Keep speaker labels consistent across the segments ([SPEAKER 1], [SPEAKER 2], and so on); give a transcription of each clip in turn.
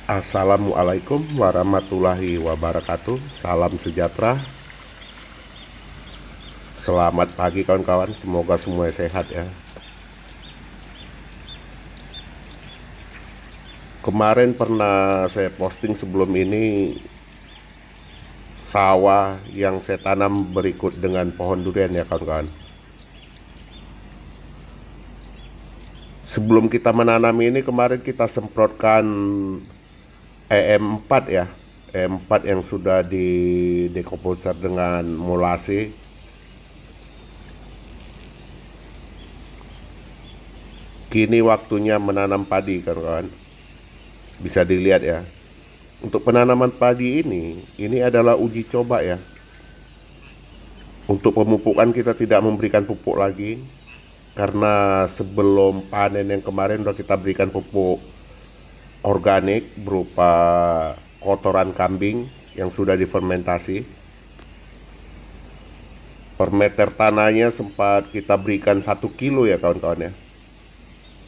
[SPEAKER 1] Assalamualaikum warahmatullahi wabarakatuh. Salam sejahtera. Selamat pagi kawan-kawan. Semoga semua sehat ya. Kemarin pernah saya posting sebelum ini sawah yang saya tanam berikut dengan pohon durian ya kawan-kawan. Sebelum kita menanam ini kemarin kita semprotkan EM4 ya. EM4 yang sudah di dekomposer dengan molase. Kini waktunya menanam padi kawan-kawan. Bisa dilihat ya. Untuk penanaman padi ini adalah uji coba ya. Untuk pemupukan kita tidak memberikan pupuk lagi. Karena sebelum panen yang kemarin sudah kita berikan pupuk organik berupa kotoran kambing yang sudah difermentasi. Per meter tanahnya sempat kita berikan 1 kilo ya kawan-kawan ya.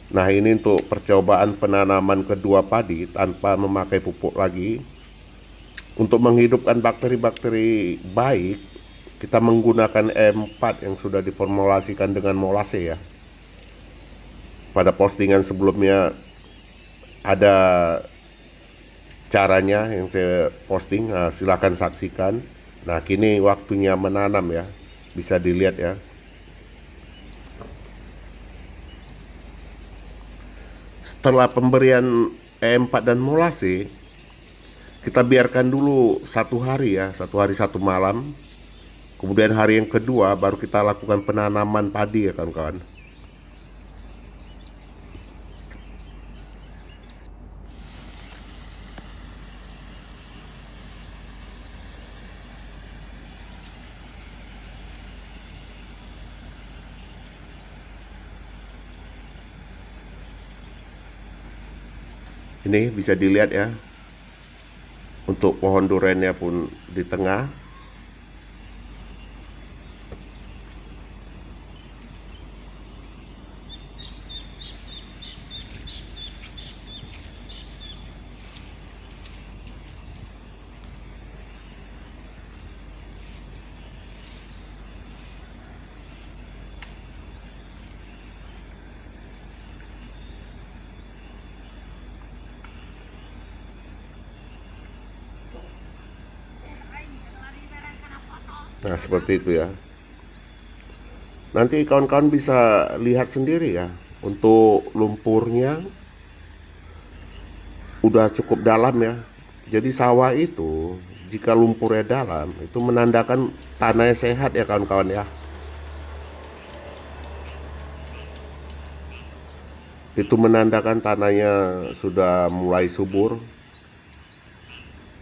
[SPEAKER 1] Nah ini untuk percobaan penanaman kedua padi tanpa memakai pupuk lagi. Untuk menghidupkan bakteri-bakteri baik, kita menggunakan E4 yang sudah diformulasikan dengan molase ya. Pada postingan sebelumnya ada caranya yang saya posting, nah, silahkan saksikan. Nah kini waktunya menanam ya, bisa dilihat ya. Setelah pemberian E4 dan molase, kita biarkan dulu 1 hari ya, 1 hari 1 malam. Kemudian hari yang kedua baru kita lakukan penanaman padi ya kawan-kawan. Ini bisa dilihat ya. Untuk pohon duriannya pun di tengah. Nah seperti itu ya. Nanti kawan-kawan bisa lihat sendiri ya. Untuk lumpurnya udah cukup dalam ya. Jadi sawah itu jika lumpurnya dalam itu menandakan tanahnya sehat ya kawan-kawan ya. Itu menandakan tanahnya sudah mulai subur.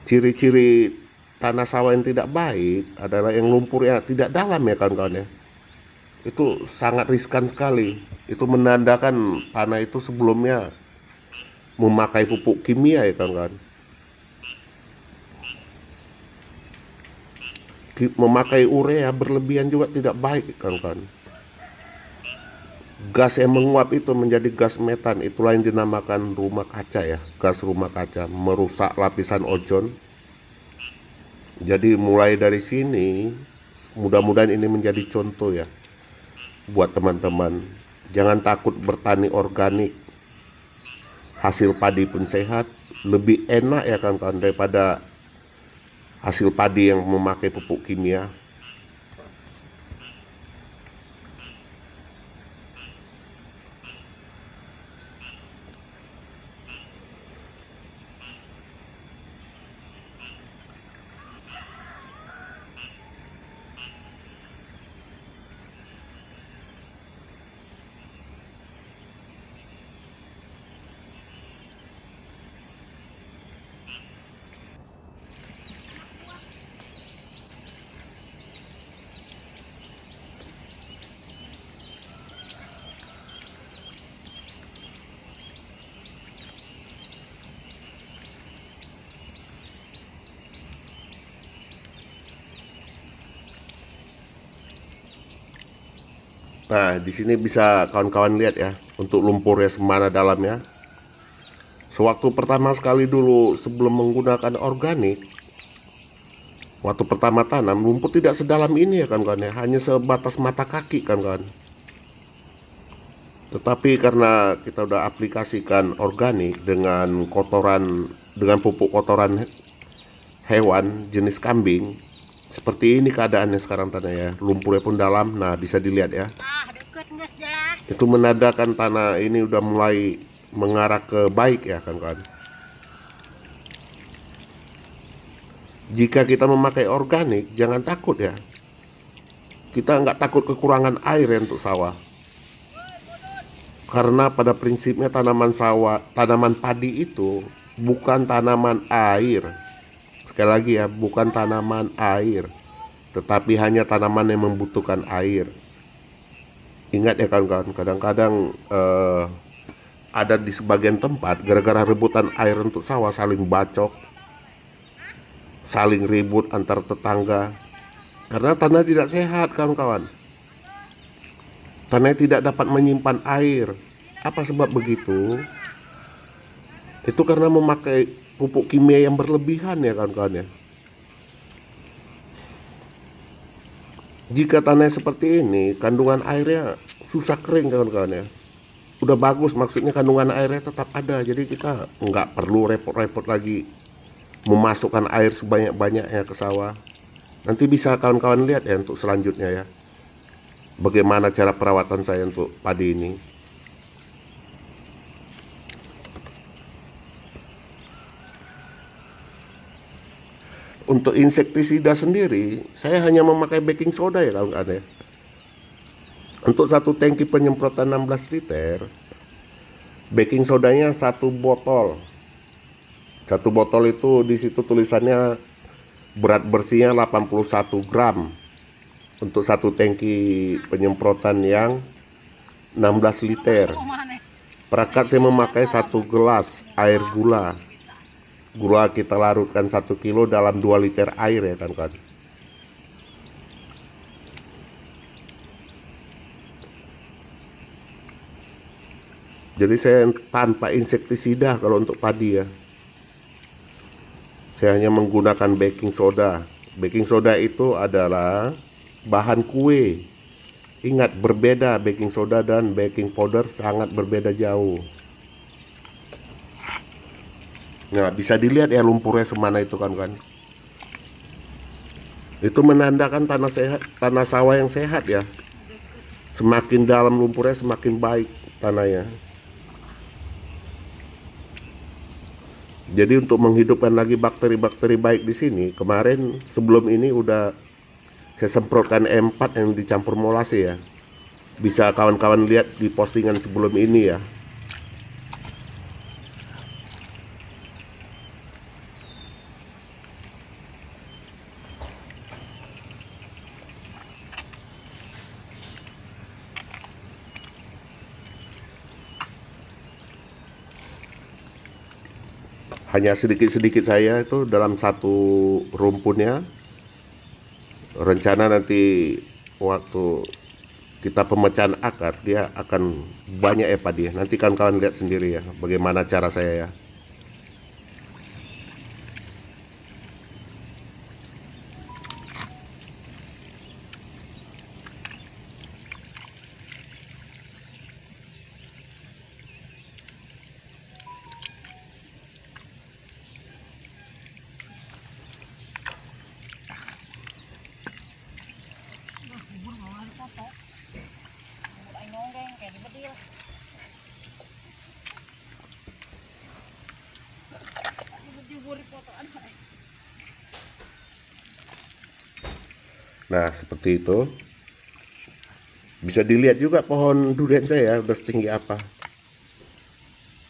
[SPEAKER 1] Ciri-ciri tanah sawah yang tidak baik adalah yang lumpurnya tidak dalam ya kawan-kawan ya. Itu sangat riskan sekali. Itu menandakan tanah itu sebelumnya memakai pupuk kimia ya kawan-kawan. Memakai urea berlebihan juga tidak baik kawan-kawan. Gas yang menguap itu menjadi gas metan, itulah yang dinamakan rumah kaca ya. Gas rumah kaca merusak lapisan ozon. Jadi mulai dari sini mudah-mudahan ini menjadi contoh ya buat teman-teman. Jangan takut bertani organik. Hasil padi pun sehat, lebih enak ya kawan-kawan daripada hasil padi yang memakai pupuk kimia. Nah, di sini bisa kawan-kawan lihat ya, untuk lumpurnya semana dalamnya. Sewaktu pertama sekali dulu sebelum menggunakan organik, waktu pertama tanam, lumpur tidak sedalam ini ya kan ya, hanya sebatas mata kaki kan. Tetapi karena kita udah aplikasikan organik dengan kotoran, dengan pupuk kotoran hewan jenis kambing, seperti ini keadaannya sekarang tanah ya. Lumpurnya pun dalam, nah bisa dilihat ya. Itu menandakan tanah ini udah mulai mengarah ke baik ya kan. Jika kita memakai organik, jangan takut ya. Kita nggak takut kekurangan air ya untuk sawah. Karena pada prinsipnya tanaman sawah, tanaman padi itu bukan tanaman air. Sekali lagi ya, bukan tanaman air, tetapi hanya tanaman yang membutuhkan air. Ingat ya kawan-kawan, kadang-kadang ada di sebagian tempat gara-gara rebutan air untuk sawah saling bacok, saling ribut antar tetangga, karena tanah tidak sehat kawan-kawan. Tanah tidak dapat menyimpan air. Apa sebab begitu? Itu karena memakai pupuk kimia yang berlebihan ya kawan-kawan ya. Jika tanah seperti ini, kandungan airnya susah kering kawan-kawan ya. Udah bagus, maksudnya kandungan airnya tetap ada, jadi kita nggak perlu repot-repot lagi memasukkan air sebanyak-banyaknya ke sawah. Nanti bisa kawan-kawan lihat ya untuk selanjutnya ya, bagaimana cara perawatan saya untuk padi ini. Untuk insektisida sendiri, saya hanya memakai baking soda ya kawan-kawan ya. Untuk satu tangki penyemprotan 16 liter, baking sodanya satu botol. Satu botol itu di situ tulisannya berat bersihnya 81 gram. Untuk satu tangki penyemprotan yang 16 liter. Perangkat saya memakai 1 gelas air gula. Gula kita larutkan 1 kilo dalam 2 liter air ya kan. Jadi saya tanpa insektisida kalau untuk padi ya. Saya hanya menggunakan baking soda. Baking soda itu adalah bahan kue. Ingat, berbeda baking soda dan baking powder, sangat berbeda jauh. Nah, bisa dilihat ya lumpurnya semana itu kan. Itu menandakan tanah sehat, tanah sawah yang sehat ya. Semakin dalam lumpurnya semakin baik tanahnya. Jadi untuk menghidupkan lagi bakteri-bakteri baik di sini, kemarin sebelum ini udah saya semprotkan E4 yang dicampur molase ya. Bisa kawan-kawan lihat di postingan sebelum ini ya. Hanya sedikit-sedikit saya itu dalam satu rumpunnya. Rencana nanti waktu kita pemecahan akar, dia akan banyak ya padi. Nanti kawan-kawan lihat sendiri ya bagaimana cara saya ya. Nah, seperti itu. Bisa dilihat juga pohon durian saya udah setinggi apa.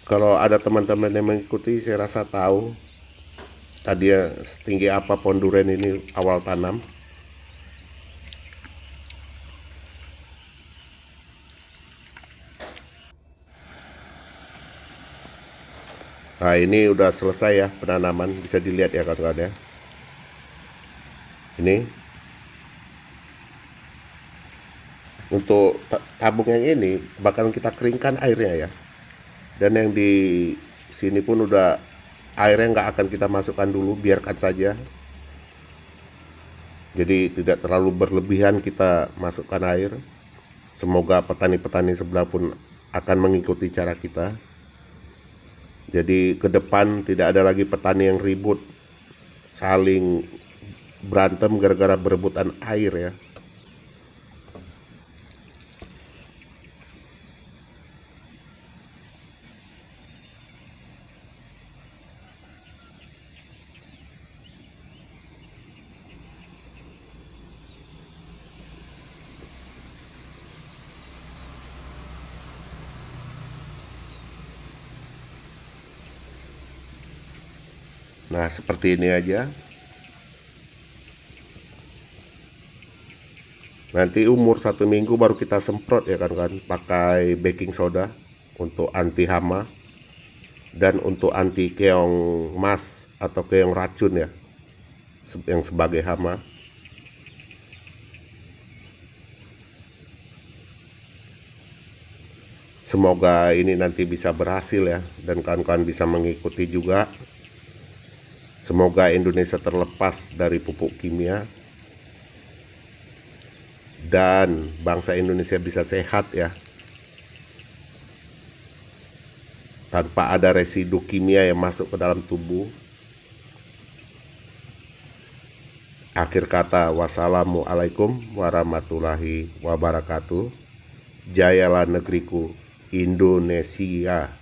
[SPEAKER 1] Kalau ada teman-teman yang mengikuti, saya rasa tahu tadi ya setinggi apa pohon durian ini awal tanam. Nah, ini udah selesai ya penanaman, bisa dilihat ya kawan-kawan ya. Ini untuk tabung yang ini bakalan kita keringkan airnya ya. Dan yang di Sini pun udah airnya nggak akan kita masukkan dulu, biarkan saja. Jadi tidak terlalu berlebihan kita masukkan air. Semoga petani-petani sebelah pun akan mengikuti cara kita. Jadi ke depan tidak ada lagi petani yang ribut, saling berantem gara-gara berebutan air ya. Nah, seperti ini aja. Nanti umur 1 minggu baru kita semprot ya kan, pakai baking soda untuk anti hama dan untuk anti keong mas atau keong racun ya, yang sebagai hama. Semoga ini nanti bisa berhasil ya, dan kawan-kawan bisa mengikuti juga. Semoga Indonesia terlepas dari pupuk kimia dan bangsa Indonesia bisa sehat ya, tanpa ada residu kimia yang masuk ke dalam tubuh. Akhir kata, wassalamualaikum warahmatullahi wabarakatuh. Jayalah negeriku Indonesia.